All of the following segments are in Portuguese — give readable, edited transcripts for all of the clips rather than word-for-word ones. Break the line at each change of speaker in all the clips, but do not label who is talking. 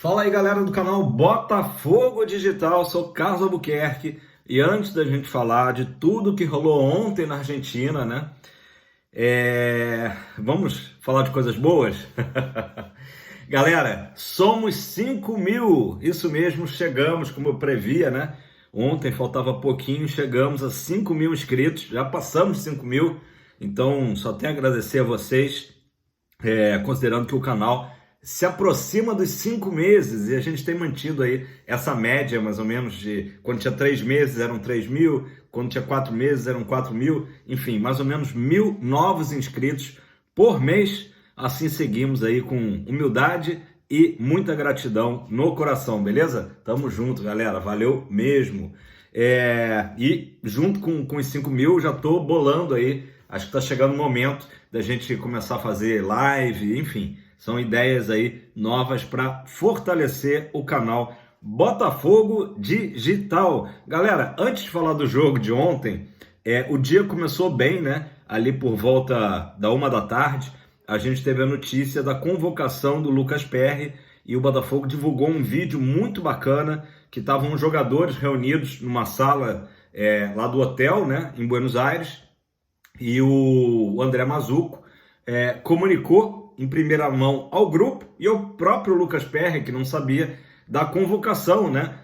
Fala aí, galera do canal Botafogo Digital, sou Carlos Albuquerque e antes da gente falar de tudo que rolou ontem na Argentina, né? Vamos falar de coisas boas? Galera, somos 5.000, isso mesmo, chegamos como eu previa, né? Ontem faltava pouquinho, chegamos a 5.000 inscritos, já passamos de 5.000, então só tenho a agradecer a vocês, considerando que o canal se aproxima dos 5 meses e a gente tem mantido aí essa média mais ou menos de quando tinha 3 meses eram 3.000, quando tinha 4 meses eram 4.000, enfim, mais ou menos 1.000 novos inscritos por mês. Assim seguimos aí com humildade e muita gratidão no coração, beleza? Tamo junto, galera, valeu mesmo. E junto com os 5.000 já tô bolando aí, acho que tá chegando o momento da gente começar a fazer live, enfim, são ideias aí novas para fortalecer o canal Botafogo Digital. Galera, antes de falar do jogo de ontem, o dia começou bem, né? Ali por volta da 1 da tarde, a gente teve a notícia da convocação do Lucas Perry e o Botafogo divulgou um vídeo muito bacana que estavam os jogadores reunidos numa sala lá do hotel, né, em Buenos Aires, e o André Mazzucco comunicou em primeira mão ao grupo e ao próprio Lucas Perry, que não sabia da convocação, né?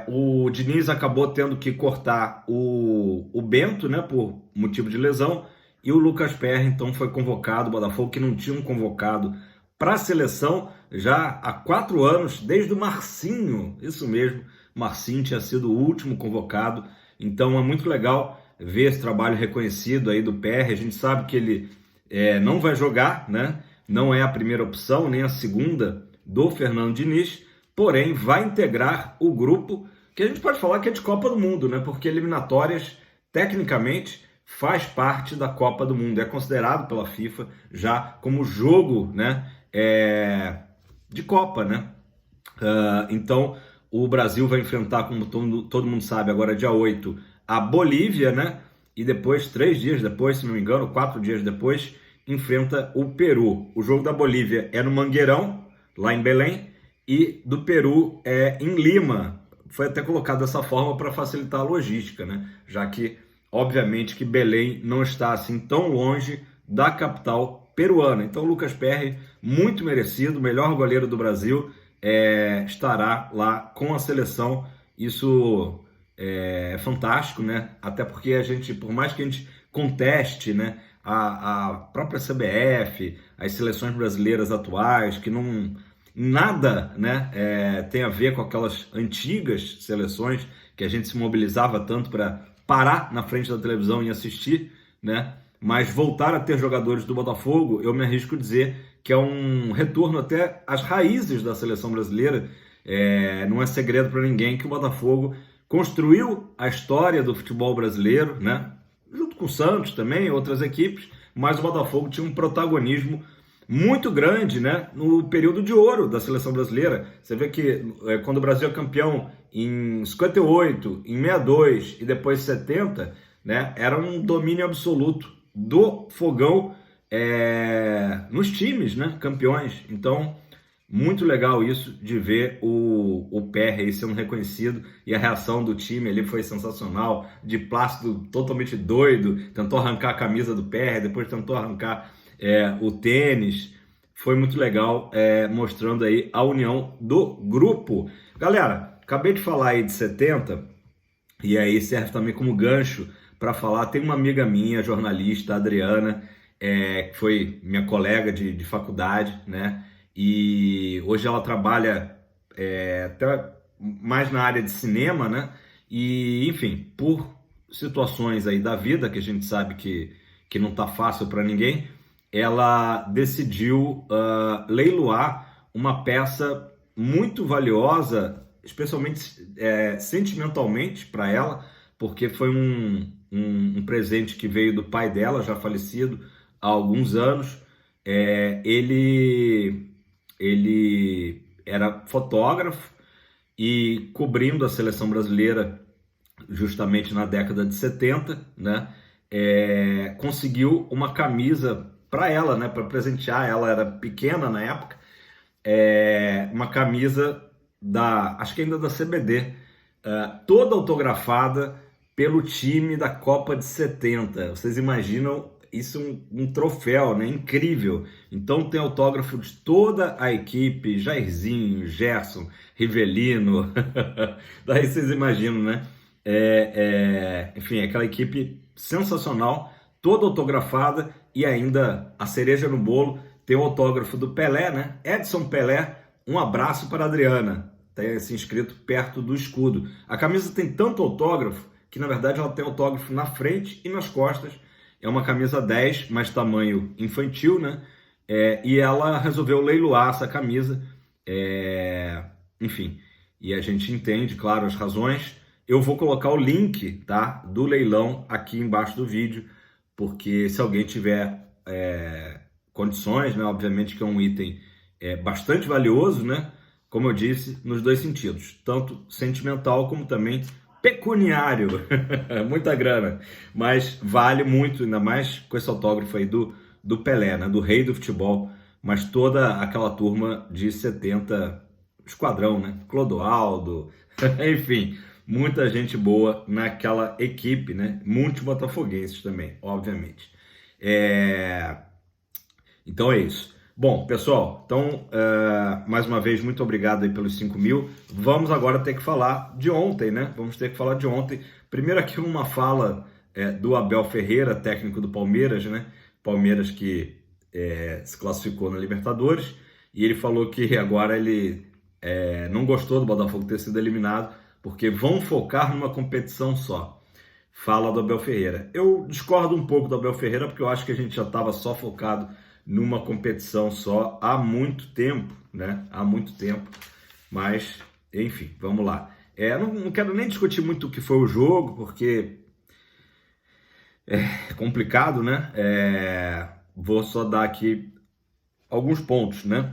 O Diniz acabou tendo que cortar o Bento, né, por motivo de lesão, e o Lucas Perry então foi convocado. O Botafogo, que não tinha um convocado para a seleção já há 4 anos, desde o Marcinho, isso mesmo, Marcinho tinha sido o último convocado, então é muito legal ver esse trabalho reconhecido aí do Perry. A gente sabe que ele não vai jogar, né? Não é a primeira opção, nem a segunda do Fernando Diniz, porém vai integrar o grupo, que a gente pode falar que é de Copa do Mundo, né? Porque eliminatórias, tecnicamente, faz parte da Copa do Mundo, é considerado pela FIFA já como jogo, né? De Copa, né? Então, o Brasil vai enfrentar, como todo mundo sabe, agora dia 8, a Bolívia, né? E depois, 3 dias depois, se não me engano, 4 dias depois, enfrenta o Peru. O jogo da Bolívia é no Mangueirão, lá em Belém, e do Peru é em Lima. Foi até colocado dessa forma para facilitar a logística, né? Já que, obviamente, que Belém não está assim tão longe da capital peruana. Então, o Lucas Perry, muito merecido, melhor goleiro do Brasil, estará lá com a seleção. Isso é fantástico, né? Até porque a gente, por mais que a gente conteste, né, a própria CBF, as seleções brasileiras atuais, que não nada, né, tem a ver com aquelas antigas seleções que a gente se mobilizava tanto para parar na frente da televisão e assistir, né? Mas voltar a ter jogadores do Botafogo, eu me arrisco a dizer que é um retorno até às raízes da seleção brasileira. Não é segredo para ninguém que o Botafogo construiu a história do futebol brasileiro, né? Junto com o Santos também, outras equipes, mas o Botafogo tinha um protagonismo muito grande, né, no período de ouro da seleção brasileira. Você vê que quando o Brasil é campeão em 58, em 62 e depois 70, né, era um domínio absoluto do Fogão nos times, né, campeões. Então, muito legal isso de ver o Perry sendo reconhecido, e a reação do time ali foi sensacional. De Plácido totalmente doido, tentou arrancar a camisa do Perry, depois tentou arrancar o tênis. Foi muito legal, mostrando aí a união do grupo. Galera, acabei de falar aí de 70, e aí serve também como gancho para falar. Tem uma amiga minha, jornalista, Adriana, que foi minha colega de faculdade, né? E hoje ela trabalha até mais na área de cinema, né? E, enfim, por situações aí da vida, que a gente sabe que não tá fácil para ninguém, ela decidiu leiloar uma peça muito valiosa, especialmente sentimentalmente para ela, porque foi um presente que veio do pai dela, já falecido há alguns anos. Ele era fotógrafo e cobrindo a seleção brasileira justamente na década de 70, né? Conseguiu uma camisa para ela, né? Para presentear. Ela era pequena na época, uma camisa acho que ainda da CBD, toda autografada pelo time da Copa de 70. Vocês imaginam isso, um troféu, né? Incrível. Então tem autógrafo de toda a equipe, Jairzinho, Gerson, Rivelino. Daí vocês imaginam, né? Enfim, aquela equipe sensacional, toda autografada, e ainda a cereja no bolo, tem o autógrafo do Pelé, né? Edson Pelé, um abraço para a Adriana. Tem assim escrito perto do escudo. A camisa tem tanto autógrafo que na verdade ela tem autógrafo na frente e nas costas. É uma camisa 10, mas tamanho infantil, né? E ela resolveu leiloar essa camisa. Enfim, e a gente entende, claro, as razões. Eu vou colocar o link, tá, do leilão aqui embaixo do vídeo, porque se alguém tiver condições, né? Obviamente que é um item bastante valioso, né? Como eu disse, nos dois sentidos, tanto sentimental como também pecuniário. Muita grana, mas vale muito, ainda mais com esse autógrafo aí do Pelé, né? Do rei do futebol, mas toda aquela turma de 70, esquadrão, né? Clodoaldo, enfim, muita gente boa naquela equipe, né? Muitos botafoguenses também, obviamente. Então é isso. Bom, pessoal, então, mais uma vez, muito obrigado aí pelos 5.000. Vamos agora ter que falar de ontem, né? Vamos ter que falar de ontem. Primeiro aqui uma fala do Abel Ferreira, técnico do Palmeiras, né? Palmeiras que se classificou na Libertadores, e ele falou que agora ele não gostou do Botafogo ter sido eliminado, porque vão focar numa competição só. Fala do Abel Ferreira. Eu discordo um pouco do Abel Ferreira, porque eu acho que a gente já estava só focado numa competição só há muito tempo, né? Há muito tempo, mas, enfim, vamos lá. Não quero nem discutir muito o que foi o jogo, porque é complicado, né? Vou só dar aqui alguns pontos, né?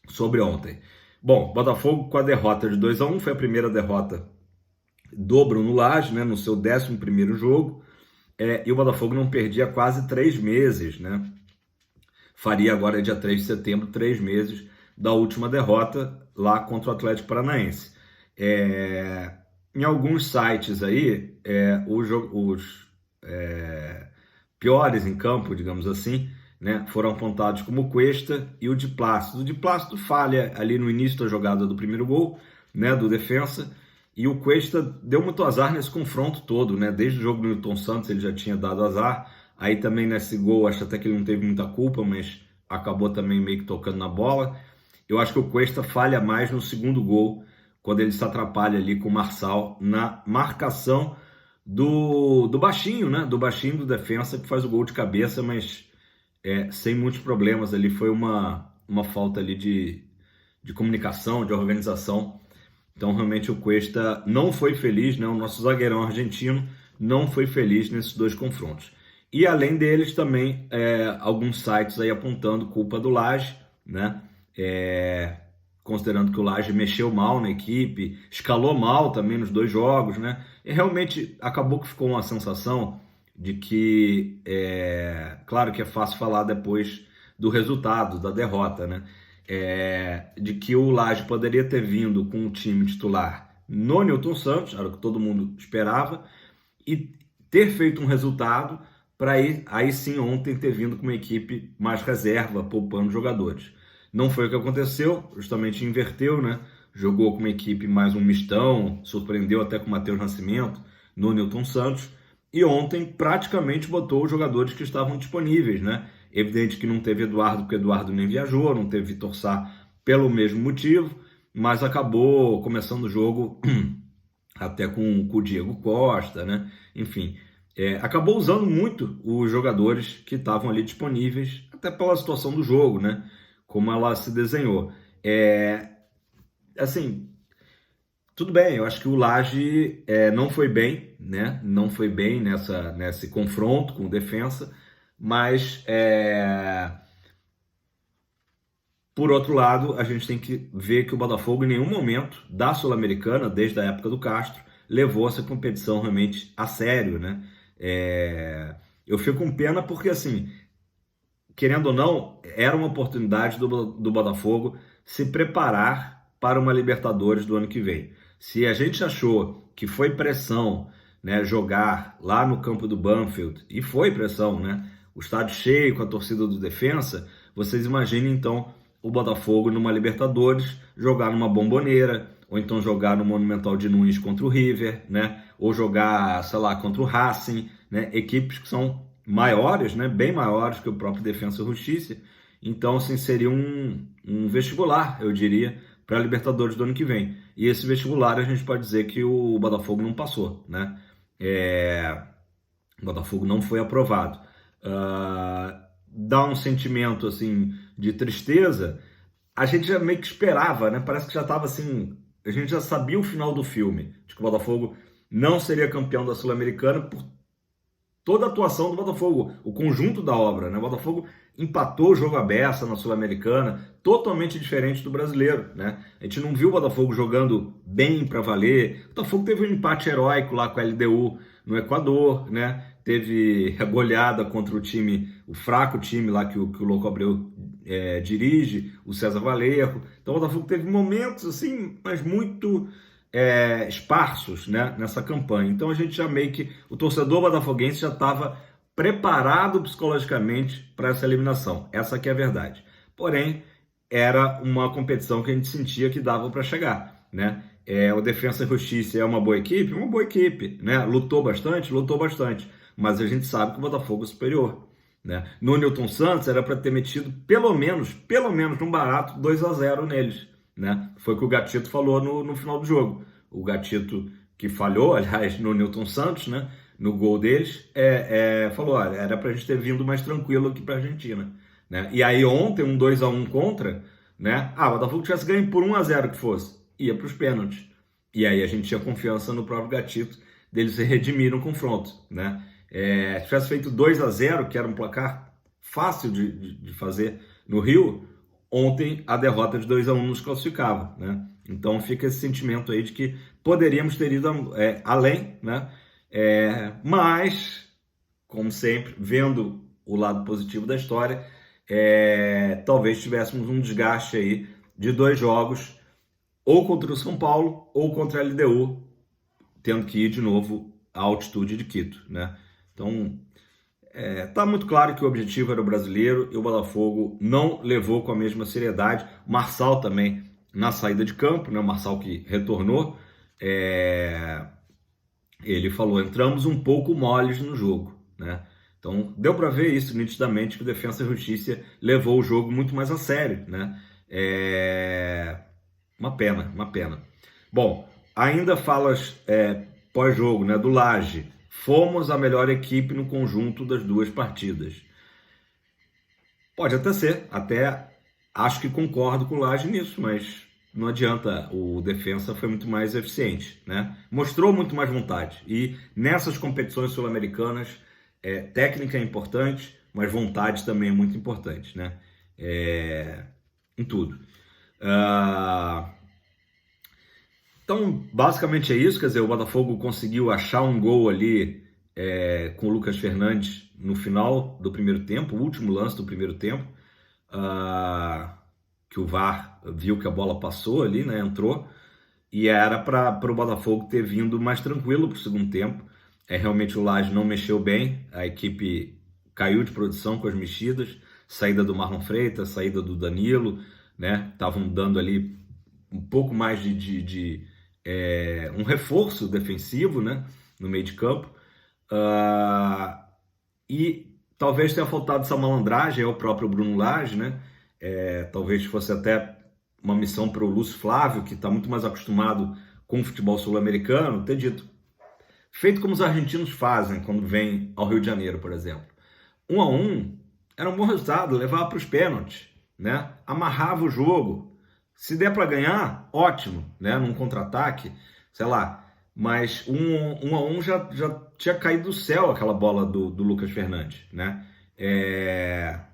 Sobre ontem. Bom, Botafogo com a derrota de 2-1, foi a primeira derrota do Bruno Lage, né? No seu 11º jogo, e o Botafogo não perdia há quase 3 meses, né? Faria agora, dia 3 de setembro, 3 meses da última derrota lá contra o Atlético Paranaense. Em alguns sites aí, os piores em campo, digamos assim, né, foram apontados como o Cuesta e o Di Plácido. O Di Plácido falha ali no início da jogada do primeiro gol, né, do defensa, e o Cuesta deu muito azar nesse confronto todo, né? Desde o jogo do Newton Santos ele já tinha dado azar. Aí também nesse gol, acho até que ele não teve muita culpa, mas acabou também meio que tocando na bola. Eu acho que o Cuesta falha mais no segundo gol, quando ele se atrapalha ali com o Marçal na marcação do baixinho, né? Do baixinho do defensa, que faz o gol de cabeça, mas sem muitos problemas ali. Foi uma falta ali de comunicação, de organização. Então realmente o Cuesta não foi feliz, né? O nosso zagueirão argentino não foi feliz nesses dois confrontos. E além deles também, alguns sites aí apontando culpa do Lage, né? Considerando que o Lage mexeu mal na equipe, escalou mal também nos dois jogos, né? E realmente acabou que ficou uma sensação de que, claro que é fácil falar depois do resultado, da derrota, né? De que o Lage poderia ter vindo com o time titular no Newton Santos, era o que todo mundo esperava, e ter feito um resultado para aí sim ontem ter vindo com uma equipe mais reserva, poupando jogadores. Não foi o que aconteceu, justamente inverteu, né? Jogou com uma equipe mais um mistão, surpreendeu até com o Matheus Nascimento no Newton Santos, e ontem praticamente botou os jogadores que estavam disponíveis, né? Evidente que não teve Eduardo, porque Eduardo nem viajou, não teve Vitor Sá pelo mesmo motivo, mas acabou começando o jogo até com o Diego Costa, né? Enfim, acabou usando muito os jogadores que estavam ali disponíveis, até pela situação do jogo, né? Como ela se desenhou. Assim, tudo bem, eu acho que o Lage não foi bem, né? Não foi bem nesse confronto com o defensa, mas por outro lado, a gente tem que ver que o Botafogo em nenhum momento da Sul-Americana, desde a época do Castro, levou essa competição realmente a sério, né? Eu fico com pena porque, assim, querendo ou não, era uma oportunidade do Botafogo se preparar para uma Libertadores do ano que vem. Se a gente achou que foi pressão, né, jogar lá no campo do Banfield, e foi pressão, né, o estádio cheio com a torcida do Defensa, vocês imaginem então o Botafogo numa Libertadores, jogar numa Bombonera, ou então jogar no Monumental de Nunes contra o River, né, ou jogar, sei lá, contra o Racing, né, equipes que são maiores, né, bem maiores que o próprio Defensa e Justiça. Então, assim, seria um vestibular, eu diria, para a Libertadores do ano que vem. E esse vestibular a gente pode dizer que o Botafogo não passou, né? O Botafogo não foi aprovado. Dá um sentimento, assim, de tristeza. A gente já meio que esperava, né? Parece que já estava assim, a gente já sabia o final do filme, de que o Botafogo não seria campeão da Sul-Americana por toda a atuação do Botafogo, o conjunto da obra, né? O Botafogo empatou o jogo à beça na Sul-Americana, totalmente diferente do brasileiro, né? A gente não viu o Botafogo jogando bem para valer. O Botafogo teve um empate heróico lá com a LDU no Equador, né? Teve a goleada contra o time, o fraco time lá que o Louco Abreu dirige, o César Valerro. Então o Botafogo teve momentos assim, mas muito esparsos, né, nessa campanha. Então a gente já meio que, o torcedor botafoguense já estava preparado psicologicamente para essa eliminação. Essa que é a verdade. Porém, era uma competição que a gente sentia que dava para chegar, né? O Defensa e Justiça é uma boa equipe, né? Lutou bastante, mas a gente sabe que o Botafogo é superior, né? No Newton Santos era para ter metido pelo menos um barato 2-0 neles, né? Foi o que o Gatito falou no final do jogo. O Gatito, que falhou, aliás, no Newton Santos, né? No gol deles, falou, olha, era pra gente ter vindo mais tranquilo aqui pra Argentina, né? E aí ontem, um 2-1 contra, né? O Botafogo tivesse ganho por 1-0 que fosse, ia pros pênaltis. E aí a gente tinha confiança no próprio Gatito, deles se redimir no confronto, né? Se tivesse feito 2-0, que era um placar fácil de fazer no Rio, ontem a derrota de 2-1 nos classificava, né? Então fica esse sentimento aí de que poderíamos ter ido além, né? Mas, como sempre, vendo o lado positivo da história, talvez tivéssemos um desgaste aí de 2 jogos, ou contra o São Paulo, ou contra a LDU, tendo que ir de novo à altitude de Quito, né? Então, tá muito claro que o objetivo era o brasileiro e o Botafogo não levou com a mesma seriedade. O Marçal também na saída de campo, né? O Marçal que retornou, ele falou, entramos um pouco moles no jogo, né? Então, deu para ver isso nitidamente, que o Defensa e Justiça levou o jogo muito mais a sério, né? Uma pena. Bom, ainda falas pós-jogo, né, do Laje. Fomos a melhor equipe no conjunto das 2 partidas. Pode até ser, até acho que concordo com o Laje nisso, mas não adianta, o Defensa foi muito mais eficiente, né? Mostrou muito mais vontade. E nessas competições sul-americanas, técnica é importante, mas vontade também é muito importante, né? Em tudo. Então, basicamente é isso, quer dizer, o Botafogo conseguiu achar um gol ali com o Lucas Fernandes no final do primeiro tempo, o último lance do primeiro tempo, que o VAR viu que a bola passou ali, né, entrou, e era para o Botafogo ter vindo mais tranquilo para o segundo tempo. Realmente o Laje não mexeu bem, a equipe caiu de produção com as mexidas, saída do Marlon Freitas, saída do Danilo, né, estavam dando ali um pouco mais de um reforço defensivo, né, no meio de campo, e talvez tenha faltado essa malandragem ao próprio Bruno Lage, né? Talvez fosse até uma missão para o Lúcio Flávio, que está muito mais acostumado com o futebol sul-americano, ter dito, feito como os argentinos fazem quando vêm ao Rio de Janeiro, por exemplo. 1-1 era um bom resultado, levava para os pênaltis, né? Amarrava o jogo. Se der para ganhar, ótimo, né? Num contra-ataque, sei lá. Mas 1-1 já tinha caído do céu aquela bola do Lucas Fernandes, né?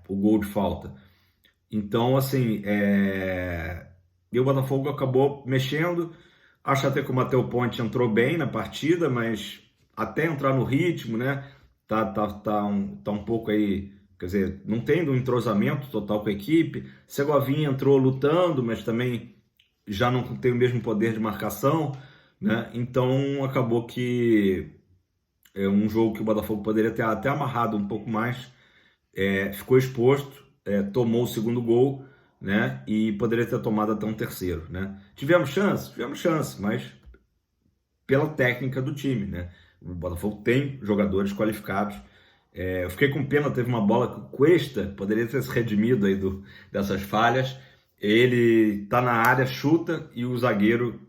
O gol de falta. Então, assim, e o Botafogo acabou mexendo. Acho até que o Matheus Ponte entrou bem na partida, mas até entrar no ritmo, né? Tá um pouco aí quer dizer, não tendo um entrosamento total com a equipe. Segovinha entrou lutando, mas também já não tem o mesmo poder de marcação, né? Então acabou que é um jogo que o Botafogo poderia ter até amarrado um pouco mais, ficou exposto, tomou o segundo gol, né? E poderia ter tomado até um terceiro, né? Tivemos chance, mas pela técnica do time, né? O Botafogo tem jogadores qualificados. Eu fiquei com pena, teve uma bola que o Cuesta poderia ter se redimido aí dessas falhas. Ele tá na área, chuta e o zagueiro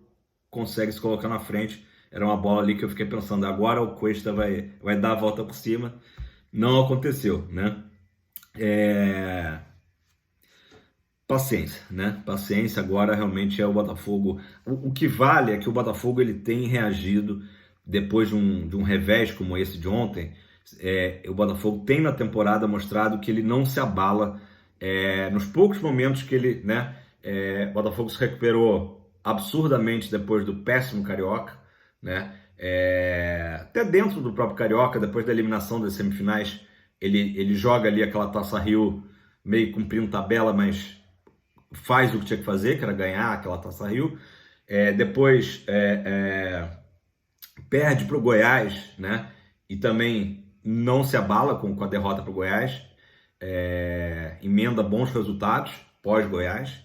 consegue se colocar na frente. Era uma bola ali que eu fiquei pensando, agora o Cuesta vai dar a volta por cima. Não aconteceu, né? Paciência, né? Paciência, agora realmente é o Botafogo. O que vale é que o Botafogo ele tem reagido depois de um revés como esse de ontem. O Botafogo tem na temporada mostrado que ele não se abala nos poucos momentos que ele, né? O Botafogo se recuperou absurdamente depois do péssimo Carioca, né? Até dentro do próprio Carioca, depois da eliminação das semifinais, ele joga ali aquela Taça Rio meio cumprindo tabela, mas faz o que tinha que fazer, que era ganhar aquela Taça Rio. Depois perde para o Goiás, né? E também não se abala com a derrota para o Goiás. Emenda bons resultados pós-Goiás.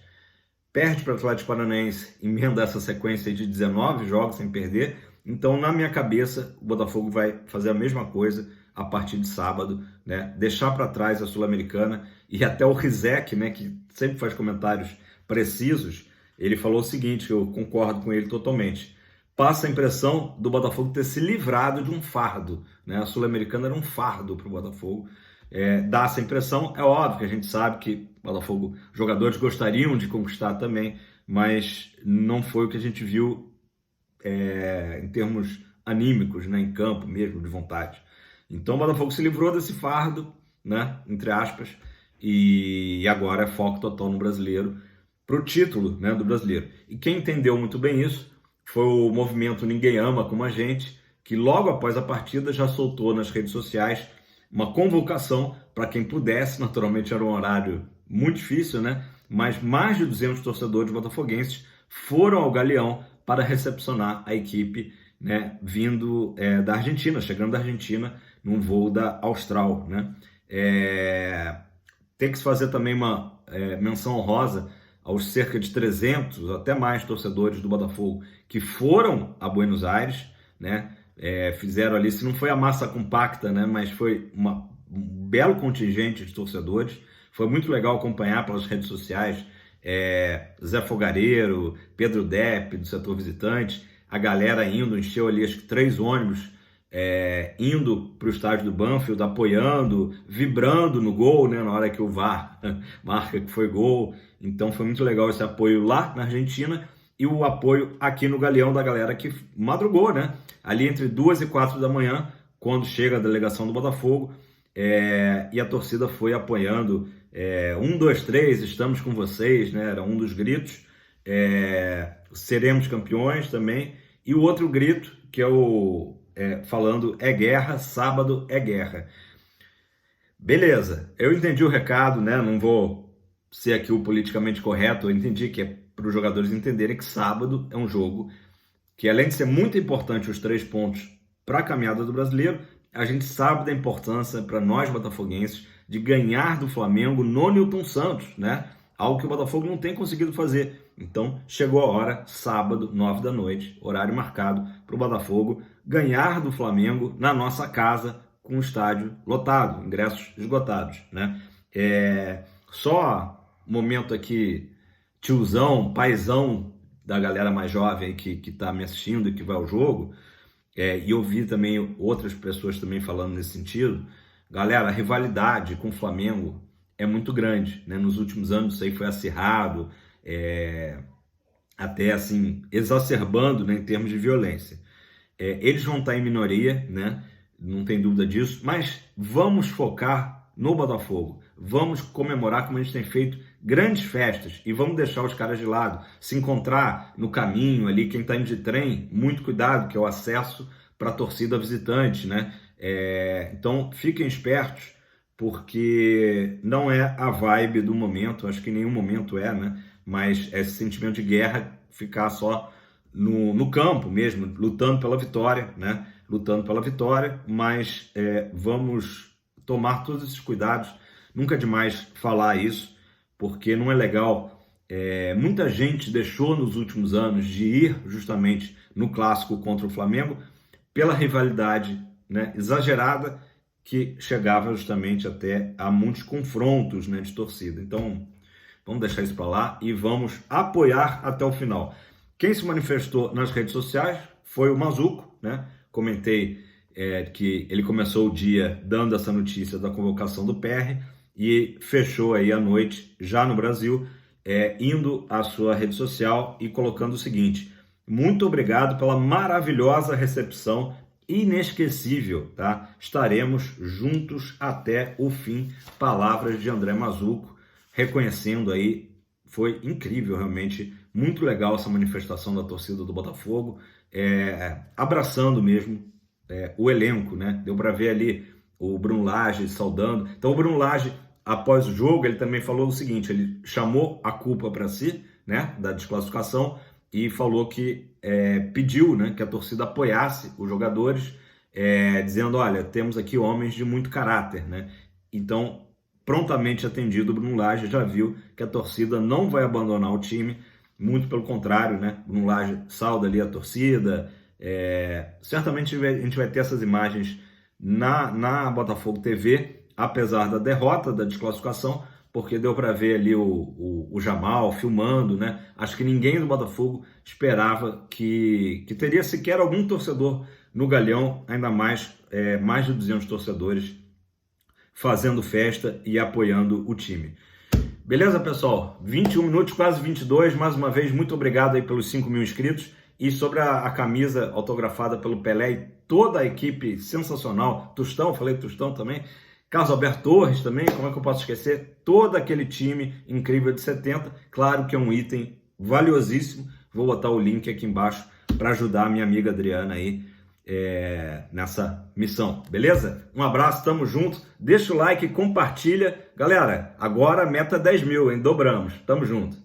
Perde para o Atlético Paranaense, emenda essa sequência de 19 jogos sem perder. Então, na minha cabeça, o Botafogo vai fazer a mesma coisa a partir de sábado, né? Deixar para trás a Sul-Americana. E até o Rizek, né, que sempre faz comentários precisos, ele falou o seguinte, eu concordo com ele totalmente. Passa a impressão do Botafogo ter se livrado de um fardo, né? A Sul-Americana era um fardo para o Botafogo. Dá essa impressão, é óbvio que a gente sabe que o Botafogo, jogadores gostariam de conquistar também, mas não foi o que a gente viu em termos anímicos, né? Em campo mesmo, de vontade. Então o Botafogo se livrou desse fardo, né? Entre aspas, e agora é foco total no brasileiro, para o título, né, do brasileiro. E quem entendeu muito bem isso foi o movimento Ninguém Ama Como a Gente, que logo após a partida já soltou nas redes sociais uma convocação para quem pudesse. Naturalmente era um horário muito difícil, né? Mas mais de 200 torcedores botafoguenses foram ao Galeão para recepcionar a equipe, né, vindo da Argentina, chegando da Argentina num voo da Austral, né? Tem que se fazer também uma menção honrosa aos cerca de 300, até mais torcedores do Botafogo que foram a Buenos Aires, né? Fizeram ali, se não foi a massa compacta, né? Mas foi um belo contingente de torcedores. Foi muito legal acompanhar pelas redes sociais Zé Fogareiro, Pedro Depp, do setor visitante, a galera indo, encheu ali acho que 3 ônibus, indo para o estádio do Banfield, apoiando, vibrando no gol, né, na hora que o VAR marca que foi gol. Então foi muito legal esse apoio lá na Argentina e o apoio aqui no Galeão da galera que madrugou, né, ali entre 2 e 4 da manhã, quando chega a delegação do Botafogo, e a torcida foi apoiando. 1, 2, 3, estamos com vocês, né, era um dos gritos. Seremos campeões também. E o outro grito, que é falando é guerra, sábado é guerra. Beleza, eu entendi o recado, né? Não vou ser aqui o politicamente correto, eu entendi que é para os jogadores entenderem que sábado é um jogo que, além de ser muito importante os 3 pontos para a caminhada do brasileiro, a gente sabe da importância para nós botafoguenses de ganhar do Flamengo no Newton Santos, né? Algo que o Botafogo não tem conseguido fazer. Então, chegou a hora, sábado, 9 da noite, horário marcado para o Botafogo ganhar do Flamengo na nossa casa, com o estádio lotado, ingressos esgotados, né? Só momento aqui, tiozão, paizão da galera mais jovem que está me assistindo e que vai ao jogo, e eu vi também outras pessoas também falando nesse sentido. Galera, a rivalidade com o Flamengo é muito grande, né? Nos últimos anos isso aí foi acirrado, até assim, exacerbando, né, em termos de violência. Eles vão estar em minoria, né? Não tem dúvida disso, mas vamos focar no Botafogo, vamos comemorar como a gente tem feito grandes festas e vamos deixar os caras de lado, se encontrar no caminho ali, quem está indo de trem, muito cuidado, que é o acesso para a torcida visitante, né? Então fiquem espertos, porque não é a vibe do momento, acho que em nenhum momento é, né? Mas esse sentimento de guerra ficar só no campo mesmo, lutando pela vitória, né? Lutando pela vitória, mas vamos tomar todos esses cuidados. Nunca é demais falar isso, porque não é legal. Muita gente deixou nos últimos anos de ir justamente no clássico contra o Flamengo pela rivalidade, né, exagerada, que chegava justamente até a muitos confrontos, né, de torcida. Então, vamos deixar isso para lá e vamos apoiar até o final. Quem se manifestou nas redes sociais foi o Mazuco, né? Comentei que ele começou o dia dando essa notícia da convocação do PR e fechou aí a noite, já no Brasil, indo à sua rede social e colocando o seguinte: muito obrigado pela maravilhosa recepção, inesquecível, tá? Estaremos juntos até o fim. Palavras de André Mazuco, reconhecendo aí, foi incrível realmente, muito legal essa manifestação da torcida do Botafogo, abraçando mesmo o elenco, né? Deu para ver ali o Bruno Lage saudando. Então o Bruno Lage, após o jogo, ele também falou o seguinte: ele chamou a culpa para si, né, da desclassificação, e falou que pediu, né, que a torcida apoiasse os jogadores, dizendo: olha, temos aqui homens de muito caráter, né? Então, prontamente atendido, o Bruno Lage já viu que a torcida não vai abandonar o time, muito pelo contrário, né? Bruno Lage sauda ali a torcida. Certamente a gente vai ter essas imagens na Botafogo TV, apesar da derrota, da desclassificação, porque deu para ver ali o Jamal filmando, né? Acho que ninguém do Botafogo esperava que teria sequer algum torcedor no Galeão, ainda mais mais de 200 torcedores fazendo festa e apoiando o time. Beleza, pessoal? 21 minutos, quase 22. Mais uma vez, muito obrigado aí pelos 5 mil inscritos. E sobre a camisa autografada pelo Pelé e toda a equipe sensacional, Tostão, falei Tostão também, Carlos Alberto Torres também, como é que eu posso esquecer? Todo aquele time incrível de 70, claro que é um item valiosíssimo. Vou botar o link aqui embaixo para ajudar a minha amiga Adriana aí nessa missão, beleza? Um abraço, tamo junto, deixa o like, compartilha. Galera, agora a meta 10 mil, hein? Dobramos, tamo junto.